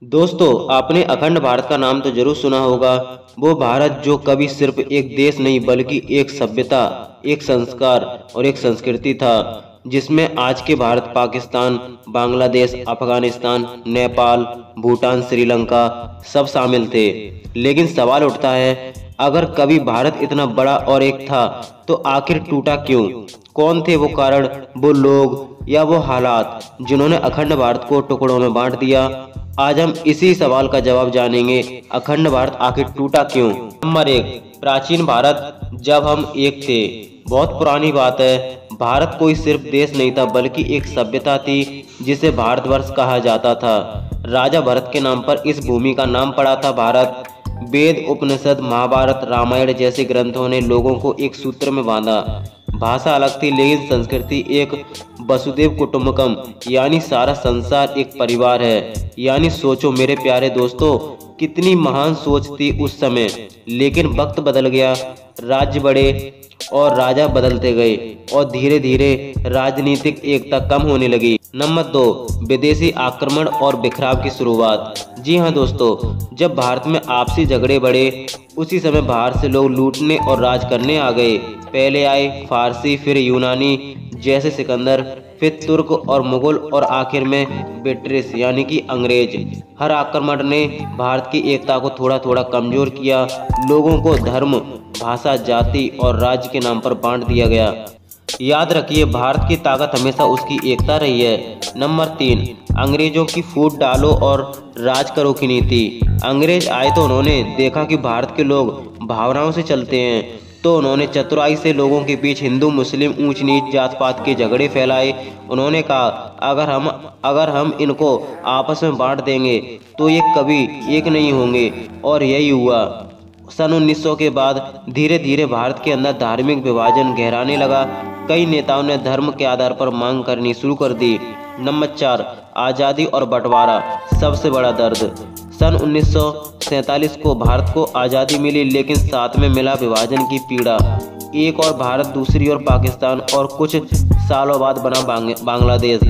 दोस्तों, आपने अखंड भारत का नाम तो जरूर सुना होगा। वो भारत जो कभी सिर्फ एक देश नहीं बल्कि एक सभ्यता, एक संस्कार और एक संस्कृति था, जिसमें आज के भारत, पाकिस्तान, बांग्लादेश, अफगानिस्तान, नेपाल, भूटान, श्रीलंका सब शामिल थे। लेकिन सवाल उठता है, अगर कभी भारत इतना बड़ा और एक था, तो आखिर टूटा क्यों? कौन थे वो कारण, वो लोग या वो हालात जिन्होंने अखंड भारत को टुकड़ों में बांट दिया? आज हम इसी सवाल का जवाब जानेंगे। अखंड भारत आखिर टूटा क्यों? नंबर एक, प्राचीन भारत जब हम एक थे। बहुत पुरानी बात है। भारत कोई सिर्फ देश नहीं था बल्कि एक सभ्यता थी जिसे भारतवर्ष कहा जाता था। राजा भरत के नाम पर इस भूमि का नाम पड़ा था भारत। वेद, उपनिषद, महाभारत, रामायण जैसे ग्रंथों ने लोगों को एक सूत्र में बांधा। भाषा अलग थी लेकिन संस्कृति एक। वसुदेव कुटुंबकम यानी सारा संसार एक परिवार है। यानी सोचो मेरे प्यारे दोस्तों, कितनी महान सोच थी उस समय। लेकिन वक्त बदल गया, राज्य बढ़े और राजा बदलते गए और धीरे धीरे राजनीतिक एकता कम होने लगी। नंबर दो, विदेशी आक्रमण और बिखराव की शुरुआत। जी हाँ दोस्तों, जब भारत में आपसी झगड़े बढ़े, उसी समय बाहर से लोग लूटने और राज करने आ गए। पहले आए फारसी, फिर यूनानी जैसे सिकंदर, फिर तुर्क और मुगल और आखिर में ब्रिटिश यानी कि अंग्रेज। हर आक्रमण ने भारत की एकता को थोड़ा थोड़ा कमजोर किया। लोगों को धर्म, भाषा, जाति और राज्य के नाम पर बांट दिया गया। याद रखिए, भारत की ताकत हमेशा उसकी एकता रही है। नंबर तीन, अंग्रेजों की फूट डालो और राज करो की नीति। अंग्रेज आए तो उन्होंने देखा कि भारत के लोग भावनाओं से चलते हैं, तो उन्होंने चतुराई से लोगों के बीच हिंदू मुस्लिम, ऊंच नीच, जात पात के झगड़े फैलाए। उन्होंने कहा, अगर हम इनको आपस में बांट देंगे तो ये कभी एक नहीं होंगे, और यही हुआ। सन 1900 के बाद धीरे धीरे भारत के अंदर धार्मिक विभाजन गहराने लगा। कई नेताओं ने धर्म के आधार पर मांग करनी शुरू कर दी। नंबर चार, आज़ादी और बंटवारा, सबसे बड़ा दर्द। सन 1947 को भारत को आज़ादी मिली, लेकिन साथ में मिला विभाजन की पीड़ा। एक और भारत, दूसरी ओर पाकिस्तान, और कुछ सालों बाद बना बांग्लादेश।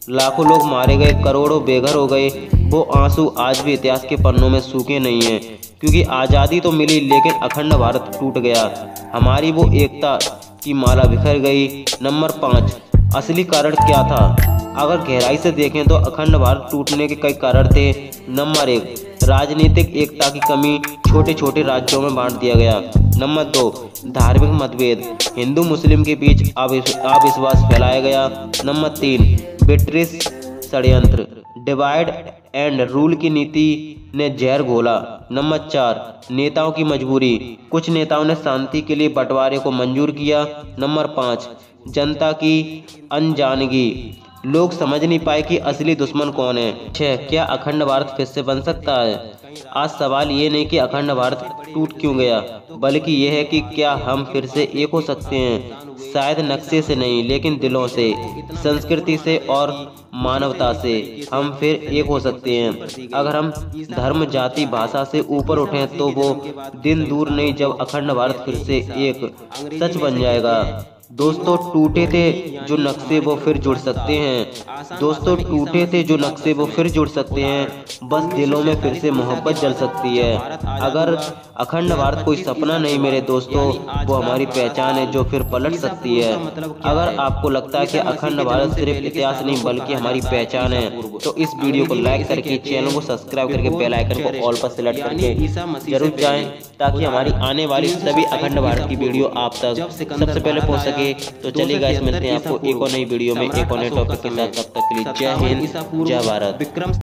लाखों लोग मारे गए, करोड़ों बेघर हो गए। वो आंसू आज भी इतिहास के पन्नों में सूखे नहीं हैं, क्योंकि आज़ादी तो मिली लेकिन अखंड भारत टूट गया। हमारी वो एकता की माला बिखर गई। नंबर पाँच, असली कारण क्या था? अगर गहराई से देखें तो अखंड भारत टूटने के कई कारण थे। नंबर एक, राजनीतिक एकता की कमी, छोटे छोटे राज्यों में बांट दिया गया। नंबर दो, धार्मिक मतभेद, हिंदू मुस्लिम के बीच अविश्वास फैलाया गया। नंबर तीन, ब्रिटिश षड्यंत्र, डिवाइड एंड रूल की नीति ने जहर घोला। नंबर चार, नेताओं की मजबूरी, कुछ नेताओं ने शांति के लिए बंटवारे को मंजूर किया। नंबर पाँच, जनता की अनजानगी, लोग समझ नहीं पाए कि असली दुश्मन कौन है। छह, क्या अखंड भारत फिर से बन सकता है? आज सवाल ये नहीं कि अखंड भारत टूट क्यों गया, बल्कि यह है कि क्या हम फिर से एक हो सकते हैं? शायद नक्शे से नहीं, लेकिन दिलों से, संस्कृति से और मानवता से हम फिर एक हो सकते हैं। अगर हम धर्म, जाति, भाषा से ऊपर उठें तो वो दिन दूर नहीं जब अखंड भारत फिर से एक सच बन जाएगा। दोस्तों, टूटे थे जो नक्शे वो फिर जुड़ सकते हैं। दोस्तों, टूटे थे जो नक्शे वो फिर जुड़ सकते हैं। बस दिलों में फिर से मोहब्बत जल सकती है। अगर अखंड भारत कोई सपना नहीं मेरे दोस्तों, वो हमारी पहचान है जो फिर पलट सकती है। अगर आपको लगता है कि अखंड भारत सिर्फ इतिहास नहीं बल्कि हमारी पहचान है, तो इस वीडियो को लाइक करके, चैनल को सब्सक्राइब करके, बेल आइकन को ऑल पर सेलेक्ट करके जरूर जाएं, ताकि हमारी आने वाली सभी अखंड भारत की वीडियो आप तक सबसे पहले पहुंच सके। तो चलिए गाइस, मिलते हैं आपको एक और नई वीडियो में एक और नए टॉपिक के साथ। तब तक के लिए जय हिंद, जय भारत।